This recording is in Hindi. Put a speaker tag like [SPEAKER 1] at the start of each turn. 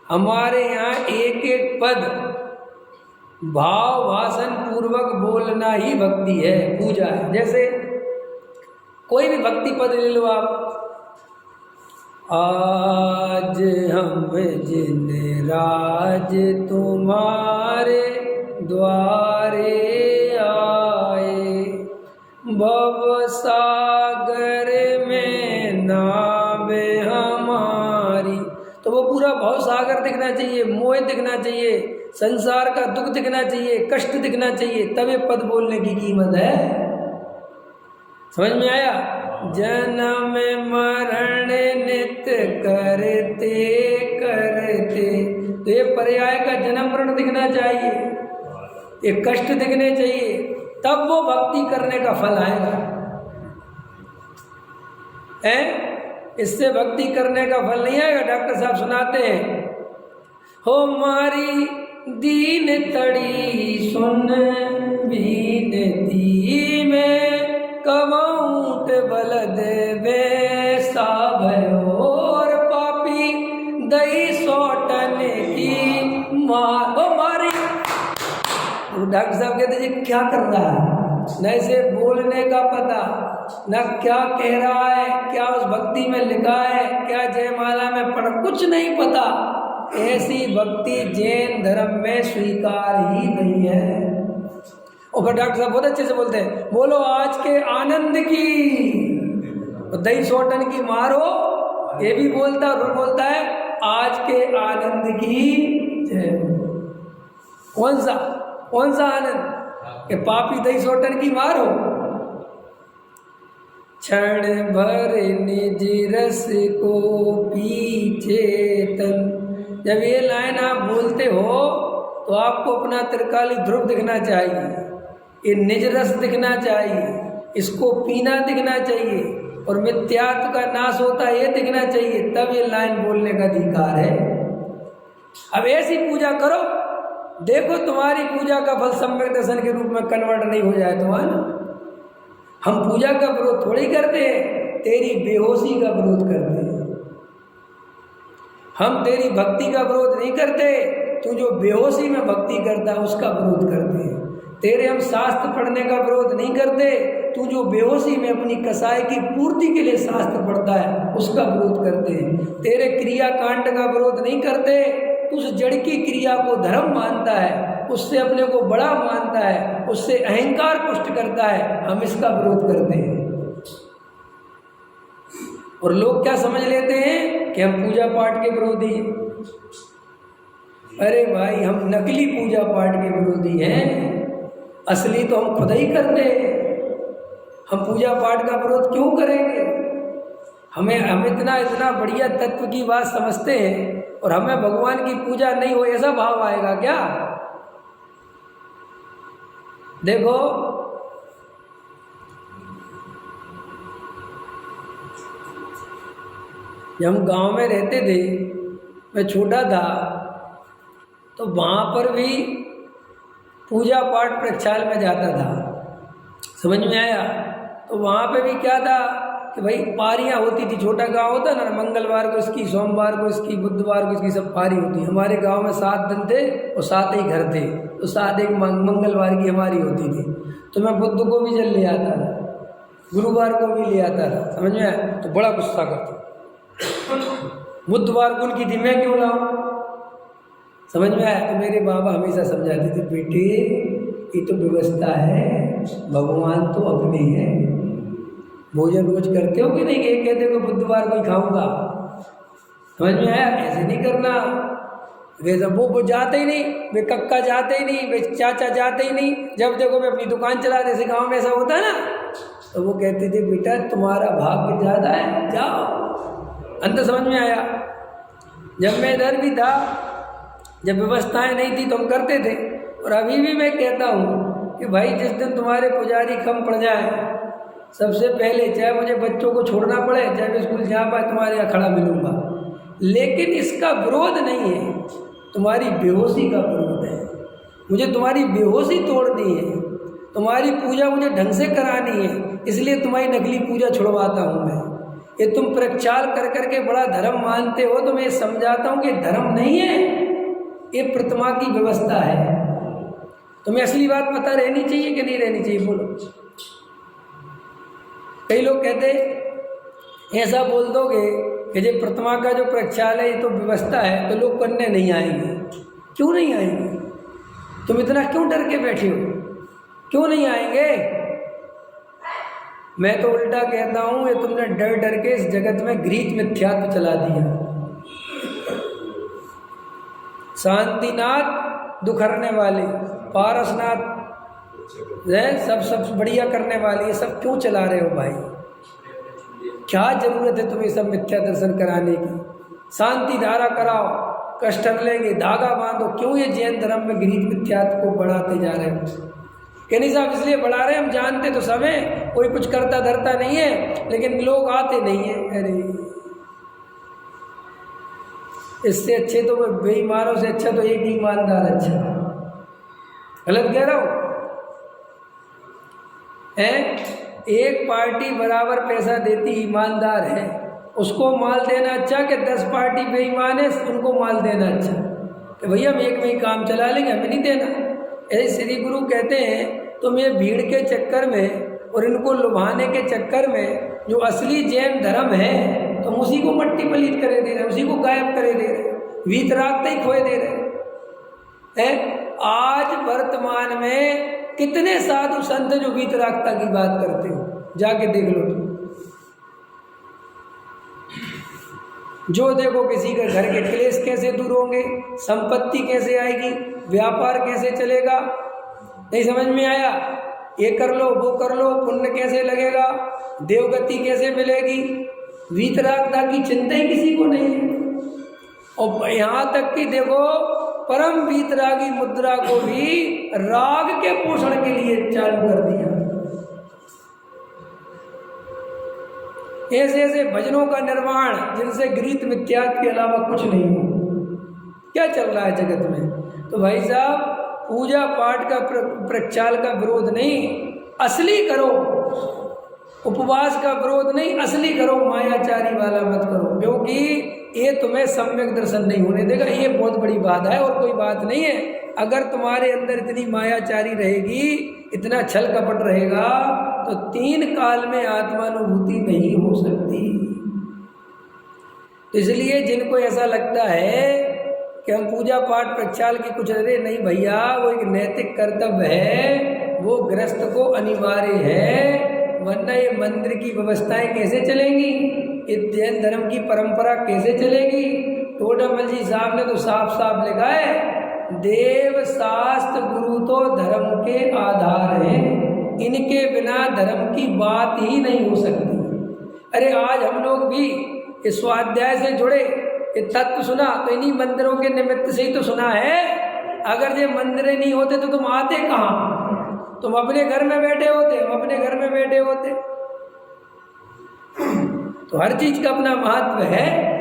[SPEAKER 1] हमारे यहाँ एक एक पद भाव भाषण पूर्वक बोलना ही भक्ति है, पूजा है। जैसे कोई भी भक्ति पद ले लो आप, आज हम जिन राज तुम्हारे द्वारे आए, भव सागर में नावे हमारी। तो वो पूरा भव सागर दिखना चाहिए, मोह दिखना चाहिए, संसार का दुख दिखना चाहिए, कष्ट दिखना चाहिए, तब ये पद बोलने की कीमत है। समझ में आया? जन्म मरण नित्य करते करते, तो ये पर्याय का जन्म मरण दिखना चाहिए, ये कष्ट दिखने चाहिए, तब वो भक्ति करने का फल आएगा। इससे भक्ति करने का फल नहीं आएगा। डॉक्टर साहब सुनाते हैं, हो मारी दीन तड़ी सुन बीनती में, कमौट बल देवे साभयोर पापी, दई सोटन की मारी। डॉक्टर साहब कहते जी क्या कर रहा है, न इसे बोलने का पता, न क्या कह रहा है, क्या उस भक्ति में लिखा है, क्या जयमाला में पढ़, कुछ नहीं पता। ऐसी भक्ति जैन धर्म में स्वीकार ही नहीं है। और फिर डॉक्टर साहब बहुत अच्छे से बोलते हैं, बोलो आज के आनंद की, दही सोटन की मारो, ये भी बोलता और बोलता है आज के आनंद की जय। कौन सा आनंद? कि पापी दही सोटन की मारो। क्षण भर निज रस को पीछे तन। जब ये लाइन आप बोलते हो तो आपको अपना त्रिकाली ध्रुव दिखना चाहिए, ये निज रस दिखना चाहिए, इसको पीना दिखना चाहिए, और मिथ्यात्व का नाश होता है ये दिखना चाहिए, तब ये लाइन बोलने का अधिकार है। अब ऐसी पूजा करो, देखो तुम्हारी पूजा का फल सम्यक दर्शन के रूप में कन्वर्ट नहीं हो जाए तो ना। हम पूजा का विरोध थोड़ी करते हैं, तेरी बेहोशी का विरोध करते हैं। हम तेरी भक्ति का विरोध नहीं करते, तू जो बेहोशी में भक्ति करता है उसका विरोध करते हैं। तेरे हम शास्त्र पढ़ने का विरोध नहीं करते, तू जो बेहोशी में अपनी कसाई की पूर्ति के लिए शास्त्र पढ़ता है उसका विरोध करते हैं। तेरे क्रिया कांड का विरोध नहीं करते, तू उस जड़ की क्रिया को धर्म मानता है, उससे अपने को बड़ा मानता है, उससे अहंकार पुष्ट करता है, हम इसका विरोध करते हैं। और लोग क्या समझ लेते हैं कि हम पूजा पाठ के विरोधी हैं। अरे भाई, हम नकली पूजा पाठ के विरोधी हैं, असली तो हम खुद ही करते हैं। हम पूजा पाठ का विरोध क्यों करेंगे? हम इतना बढ़िया तत्व की बात समझते हैं और हमें भगवान की पूजा नहीं हो, ऐसा भाव आएगा क्या? देखो, जब हम गांव में रहते थे, मैं छोटा था, तो वहाँ पर भी पूजा पाठ प्रक्षाल में जाता था। समझ में आया? तो वहाँ पे भी क्या था कि भाई पारियाँ होती थी। छोटा गांव होता ना, मंगलवार को इसकी, सोमवार को इसकी, बुधवार को इसकी, सब पारी होती। हमारे गांव में 7 दिन थे और 7 ही घर थे, तो 7 एक मंगलवार की हमारी होती थी। तो मैं बुध को भी जल ले आता था, गुरुवार को भी ले आता था। समझ में आया? तो बड़ा गुस्सा करता, बुधवार को उनकी थी, मैं क्यों लाऊं? समझ में आया? तो मेरे बाबा हमेशा समझाते थे, बेटे ये तो व्यवस्था है, भगवान तो अपने हैं। भोजन रोज करते हो कि नहीं? कि कहते हो बुधवार को ही खाऊंगा। समझ में आया? ऐसे नहीं करना। वो जाते ही नहीं, वे कक्का जाते ही नहीं, वे चाचा जाते ही नहीं। जब देखो वे अपनी दुकान चला रहे, गाँव में ऐसा होता है ना, तो वो कहते थे बेटा तुम्हारा भाग्य ज़्यादा है, जाओ। अंत समझ में आया? जब मैं इधर भी था, जब व्यवस्थाएं नहीं थी तो हम करते थे। और अभी भी मैं कहता हूँ कि भाई जिस दिन तुम्हारे पुजारी कम पड़ जाए, सबसे पहले चाहे मुझे बच्चों को छोड़ना पड़े, चाहे मैं स्कूल जा पाए, तुम्हारे यहाँ खड़ा मिलूंगा। लेकिन इसका विरोध नहीं है, तुम्हारी बेहोशी का विरोध है। मुझे तुम्हारी बेहोशी तोड़नी है, तुम्हारी पूजा मुझे ढंग से करानी है, इसलिए तुम्हारी नकली पूजा छुड़वाता हूँ मैं। ये तुम प्रक्षाल कर करके बड़ा धर्म मानते हो, तो मैं ये समझाता हूँ कि धर्म नहीं है, ये प्रतिमा की व्यवस्था है। तुम्हें असली बात पता रहनी चाहिए कि नहीं रहनी चाहिए, बोलो। कई लोग कहते ऐसा बोल दोगे कि ये प्रतिमा का जो प्रक्षाल है ये तो व्यवस्था है, तो लोग करने नहीं आएंगे। क्यों नहीं आएंगे? तुम इतना क्यों डर के बैठे हो? क्यों नहीं आएंगे? मैं तो उल्टा कहता हूं, ये तुमने डर डर के इस जगत में घृत मिथ्यात्व चला दिया। शांतिनाथ दुखरने वाले, पारसनाथ सब बढ़िया करने वाले, ये सब क्यों चला रहे हो भाई? क्या जरूरत है तुम्हें सब मिथ्या दर्शन कराने की? शांति धारा कराओ, कष्ट लेंगे, धागा बांधो। क्यों ये जैन धर्म में घृत मिथ्यात्व को बढ़ाते जा रहे हो? कहनी साहब इसलिए बढ़ा रहे हैं, हम जानते तो सब है, कोई कुछ करता धरता नहीं है, लेकिन लोग आते नहीं है। अरे इससे अच्छे तो बेईमानों से अच्छा तो एक ईमानदार अच्छा। गलत कह रहा हूं? एक पार्टी बराबर पैसा देती ईमानदार है, उसको माल देना अच्छा कि 10 पार्टी बेईमान है उनको माल देना अच्छा? कि भैया हम एक में ही काम चला लेंगे, हमें नहीं देना। ऐसे श्री गुरु कहते हैं तुम ये भीड़ के चक्कर में और इनको लुभाने के चक्कर में जो असली जैन धर्म है तुम उसी को मट्टी पलीत करे दे रहे, उसी को गायब करे दे रहे, वीतरागता ही खोए दे रहे हैं। आज वर्तमान में कितने साधु संत जो वीतरागता की बात करते हो, जाके देख लो तुम। जो देखो किसी के घर के क्लेश कैसे दूर होंगे, संपत्ति कैसे आएगी, व्यापार कैसे चलेगा, नहीं समझ में आया? ये कर लो वो कर लो, पुण्य कैसे लगेगा, देवगति कैसे मिलेगी, वीतरागता की चिंता ही किसी को नहीं है। और यहाँ तक कि देखो परम वीतरागी मुद्रा को भी राग के पोषण के लिए चालू कर दिया। ऐसे ऐसे भजनों का निर्माण जिनसे घृत मिथ्यात्व के अलावा कुछ नहीं हो। क्या चल रहा है जगत में? तो भाई साहब पूजा पाठ का प्रक्षाल का विरोध नहीं, असली करो। उपवास का विरोध नहीं, असली करो। मायाचारी वाला मत करो, क्योंकि ये तुम्हें सम्यक दर्शन नहीं होने देगा। ये बहुत बड़ी बात है और कोई बात नहीं है। अगर तुम्हारे अंदर इतनी मायाचारी रहेगी, इतना छल कपट रहेगा, तो 3 काल में आत्मानुभूति नहीं हो सकती। इसलिए जिनको ऐसा लगता है कि हम पूजा पाठ प्रक्षाल की कुछ, अरे नहीं भैया, वो एक नैतिक कर्तव्य है, वो गृहस्थ को अनिवार्य है, वरना ये मंदिर की व्यवस्थाएं कैसे चलेंगी, ये जैन धर्म की परंपरा कैसे चलेगी? टोडामल जी साहब ने तो साफ साफ लिखा है, देव शास्त्र गुरु तो धर्म के आधार हैं, इनके बिना धर्म की बात ही नहीं हो सकती। अरे आज हम लोग भी इस स्वाध्याय से जुड़े, ये तत्व सुना तो इन्हीं मंदिरों के निमित्त से ही तो सुना है। अगर ये मंदिर नहीं होते तो तुम आते कहाँ? तुम अपने घर में बैठे होते, हम अपने घर में बैठे होते। तो हर चीज का अपना महत्व है।